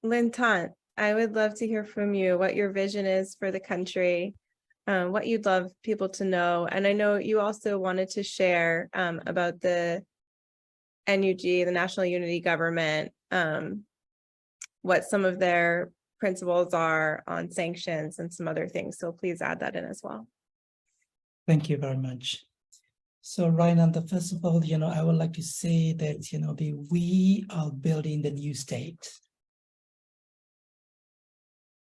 Linn Thant, I would love to hear from you what your vision is for the country, what you'd love people to know. And I know you also wanted to share about the NUG, the National Unity Government, what some of their principles are on sanctions and some other things. So please add that in as well. Thank you very much. So Rhinanda, first of all, I would like to say that, we are building the new state.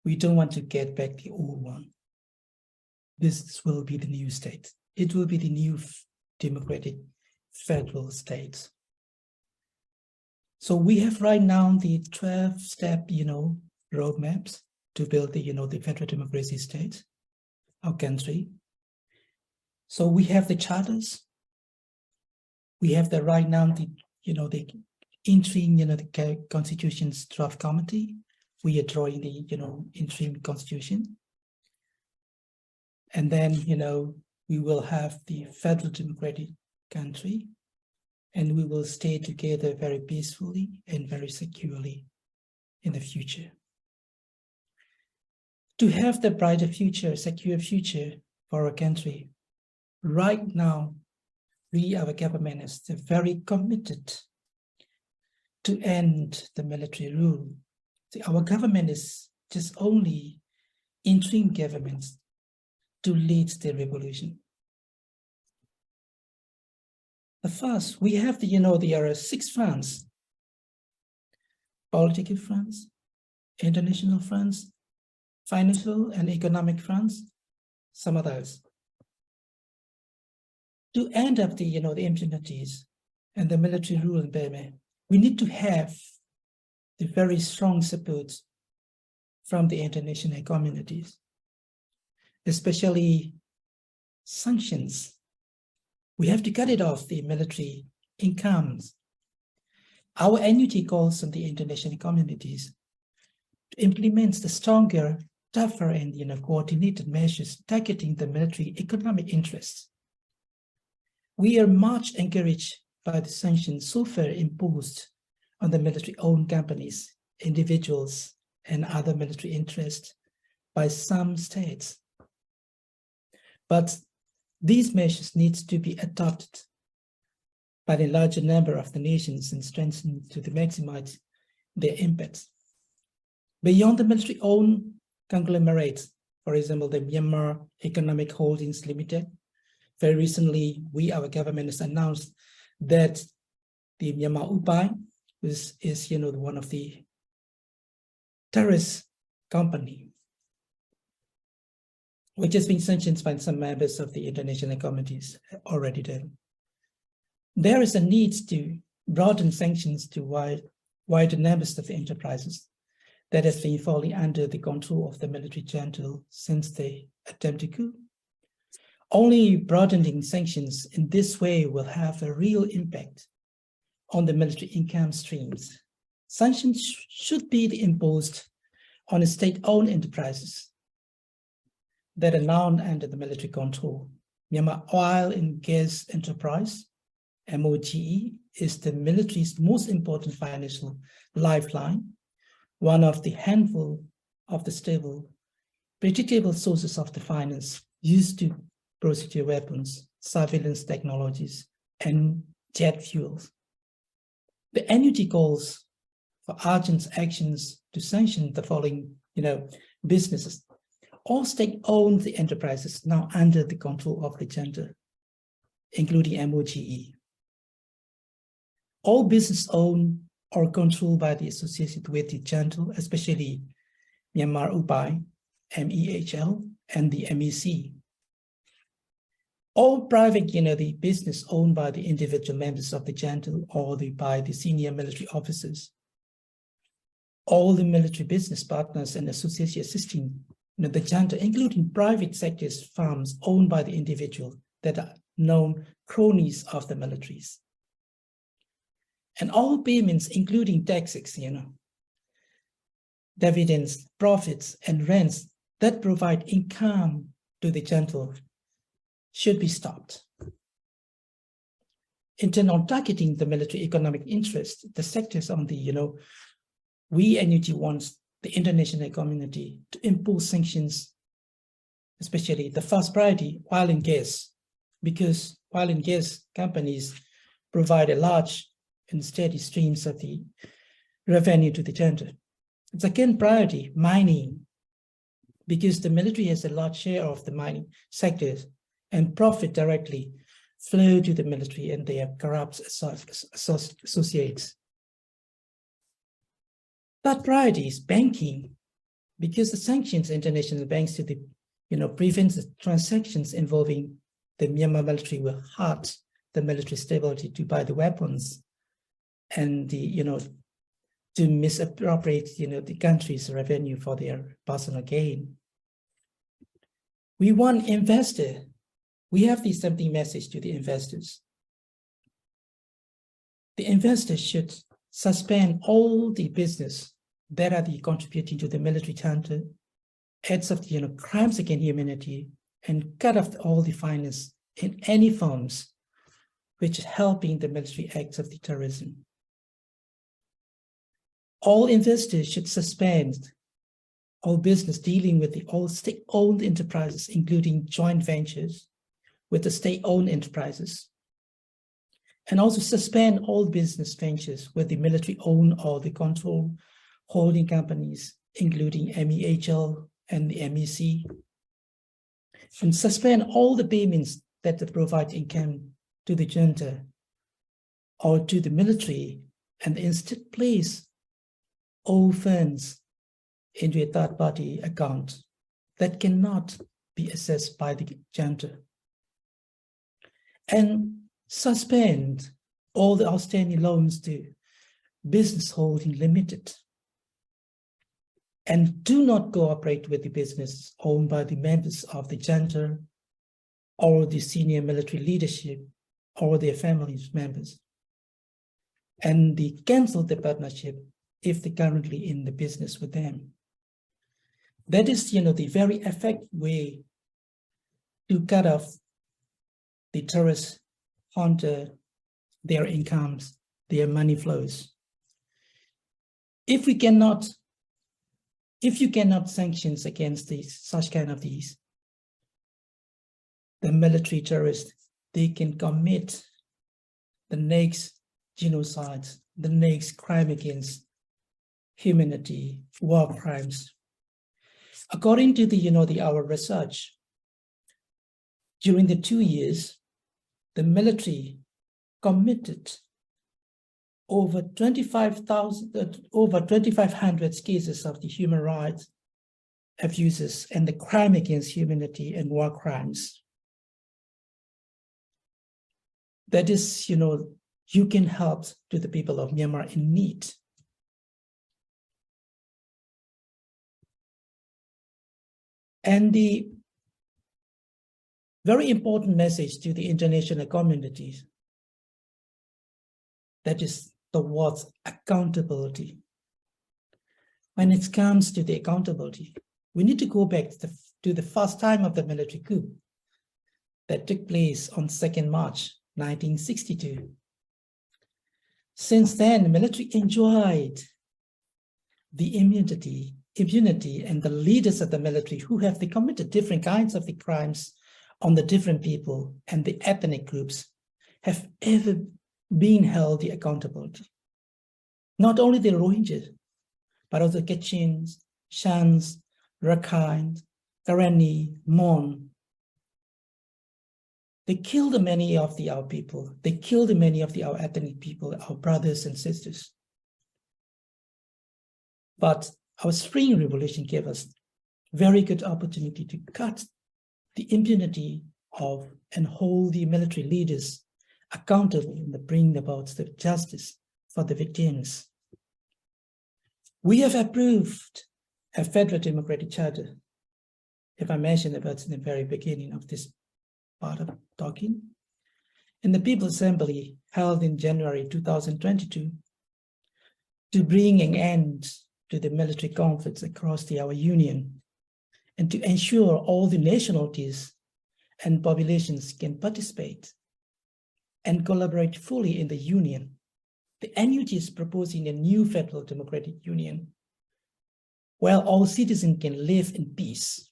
We don't want to get back the old one. This will be the new state. It will be the new democratic federal state. So we have right now the 12-step, roadmaps to build the federal democracy state, our country. So we have the charters. We have the right now the interim, the Constitution's draft committee. We are drawing the interim constitution. And then we will have the federal democratic country, and we will stay together very peacefully and very securely in the future. To have the brighter future, secure future for our country, right now, our government is very committed to end the military rule. See, our government is just only interim government to lead the revolution. The first, we have there are 6 fronts: political fronts, international fronts, financial and economic fronts, some others. To end up the impunities and the military rule in Burma, we need to have the very strong support from the international communities, especially sanctions. We have to cut it off, the military incomes. Our NUG calls on the international communities to implement the stronger, tougher, and coordinated measures targeting the military economic interests. We are much encouraged by the sanctions so far imposed on the military-owned companies, individuals, and other military interests by some states. But these measures need to be adopted by the larger number of the nations and strengthened to maximize their impact. Beyond the military-owned conglomerates, for example, the Myanmar Economic Holdings Limited, very recently, our government has announced that the Myanmar Upai is one of the terrorist company, which has been sanctioned by some members of the international committees already done. There is a need to broaden sanctions to wider numbers of enterprises that has been falling under the control of the military junta since the attempted coup. Only broadening sanctions in this way will have a real impact on the military income streams. Sanctions should be imposed on state-owned enterprises that are now under the military control. Myanmar Oil and Gas Enterprise, MOGE, is the military's most important financial lifeline, one of the handful of the stable, predictable sources of the finance used to procedure weapons, surveillance technologies, and jet fuels. The NUG calls for urgent actions to sanction the following, businesses. All state-owned enterprises now under the control of the junta, including MOGE. All business owned or controlled by the associated with the junta, especially Myanmar Upai, MEHL, and the MEC. All private, the business owned by the individual members of the junta or by the senior military officers. All the military business partners and associates assisting the junta, including private sectors firms owned by the individual that are known cronies of the militaries. And all payments, including taxes, dividends, profits, and rents that provide income to the junta should be stopped. In turn, on targeting the military economic interest, the sectors on the we NUG wants the international community to impose sanctions, especially the first priority, oil and gas, because oil and gas companies provide a large and steady streams of the revenue to the junta. The second priority, mining, because the military has a large share of the mining sectors and profit directly flow to the military and their corrupt associates. Third priority is banking, because the sanctions international banks to the, prevent the transactions involving the Myanmar military will hurt the military stability to buy the weapons and the, to misappropriate, the country's revenue for their personal gain. We want investor. We have the something message to the investors. The investors should suspend all the business that are contributing to the military junta, acts of crimes against humanity, and cut off all the finance in any forms which is helping the military acts of the terrorism. All investors should suspend all business dealing with all state-owned enterprises, including joint ventures with the state-owned enterprises, and also suspend all business ventures with the military-owned or the control holding companies, including MEHL and the MEC, and suspend all the payments that they provide income to the junta or to the military, and instead place all funds into a third-party account that cannot be accessed by the junta, and suspend all the outstanding loans to Business Holding Limited, and do not cooperate with the business owned by the members of the junta or the senior military leadership or their families members, and they cancel the partnership if they're currently in the business with them. That is, the very effective way to cut off the terrorist junta, their incomes, their money flows. If you cannot sanctions against such kind of these, the military terrorists, they can commit the next genocide, the next crime against humanity, war crimes. According to our research, during the 2 years, the military committed over 2,500 cases of the human rights abuses and the crime against humanity and war crimes. That is, you can help to the people of Myanmar in need. And the very important message to the international communities, that is the word accountability. When it comes to the accountability, we need to go back to the first time of the military coup that took place on 2nd March 1962. Since then, the military enjoyed the immunity and the leaders of the military who have committed different kinds of the crimes on the different people and the ethnic groups have ever been held the accountability. Not only the Rohingya, but also Kachins, Shans, Rakhine, Karenni, Mon. They killed many of our people. They killed many of our ethnic people, our brothers and sisters. But our Spring Revolution gave us very good opportunity to cut the impunity of and hold the military leaders accountable and bring about the justice for the victims. We have approved a federal democratic charter, if I mentioned about in the very beginning of this part of talking, in the People's Assembly held in January 2022 to bring an end to the military conflicts across our union and to ensure all the nationalities and populations can participate and collaborate fully in the union the NUG is proposing a new federal democratic union where all citizens can live in peace.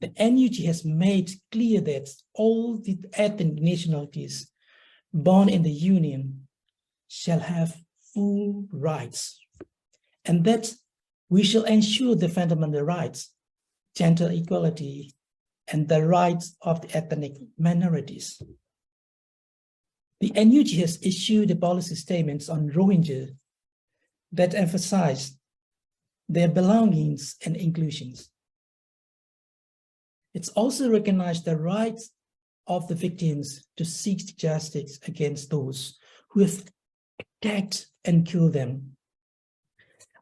The NUG has made clear that all the ethnic nationalities born in the union shall have full rights, and that we shall ensure the fundamental rights, gender equality, and the rights of the ethnic minorities. The NUG has issued a policy statements on Rohingya that emphasize their belongings and inclusions. It's also recognized the rights of the victims to seek justice against those who have attacked and killed them.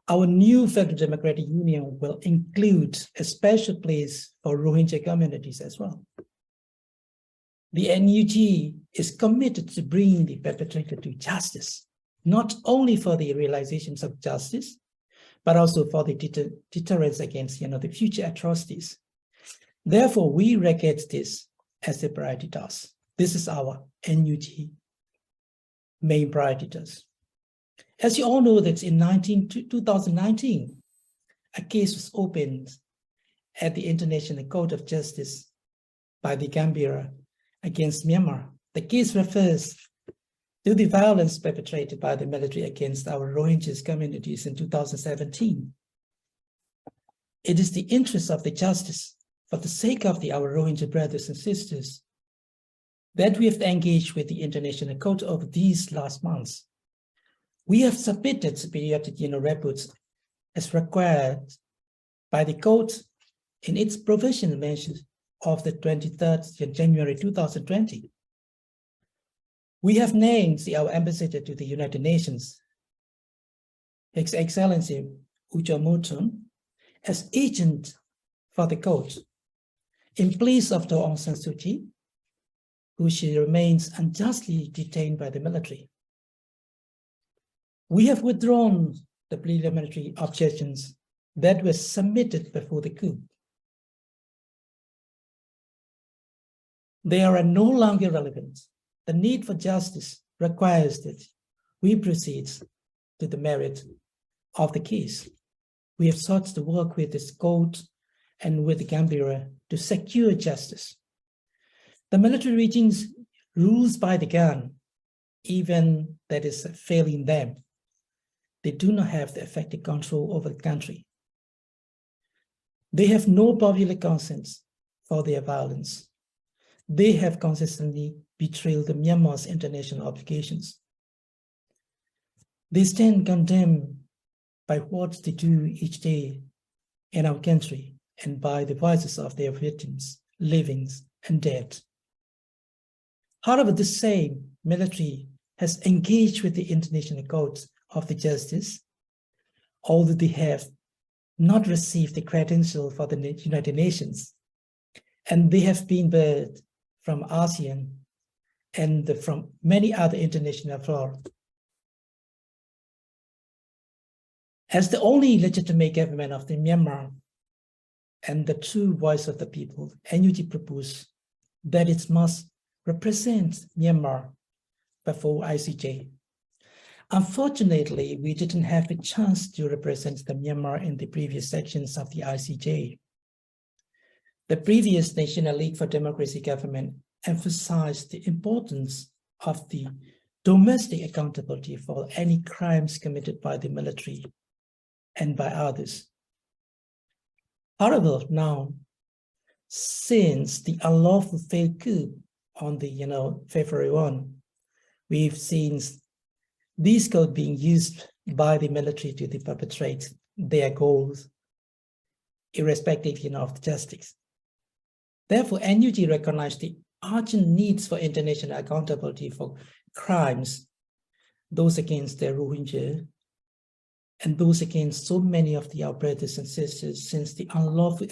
Our new federal democratic union will include a special place for Rohingya communities as well. The NUG is committed to bringing the perpetrator to justice, not only for the realizations of justice, but also for the deterrence against the future atrocities. Therefore, we regard this as a priority task. This is our NUG main priority task. As you all know, that in 2019, a case was opened at the International Court of Justice by the Gambia against Myanmar. The case refers to the violence perpetrated by the military against our Rohingya communities in 2017. It is the interest of the justice, for the sake of our Rohingya brothers and sisters, that we have engaged with the International Court over these last months. We have submitted periodic reports as required by the court in its provisional mention of the 23rd January 2020. We have named our ambassador to the United Nations, His Excellency Ujo Moton, as agent for the court in place of Aung San Suu Kyi, who she remains unjustly detained by the military. We have withdrawn the preliminary objections that were submitted before the coup. They are no longer relevant. The need for justice requires that we proceed to the merit of the case. We have sought to work with this court and with the Gambia to secure justice. The military regimes rules by the gun, even that is failing them. They do not have the effective control over the country. They have no popular consent for their violence. They have consistently betrayed the Myanmar's international obligations. They stand condemned by what they do each day in our country and by the voices of their victims, living and dead. However, the same military has engaged with the International Court of the Justice, although they have not received the credential for the United Nations, and they have been barred from ASEAN and from many other international fora. As the only legitimate government of the Myanmar and the true voice of the people, NUG proposed that it must represent Myanmar before ICJ. Unfortunately, we didn't have a chance to represent the Myanmar in the previous sections of the ICJ. The previous National League for Democracy government emphasized the importance of the domestic accountability for any crimes committed by the military and by others. However, now, since the unlawful failed coup on the February 1, we've seen these codes being used by the military to perpetrate their goals, irrespective of the justice. Therefore, NUG recognized the urgent needs for international accountability for crimes, those against the Rohingya, and those against so many of our brothers and sisters, since the unlawful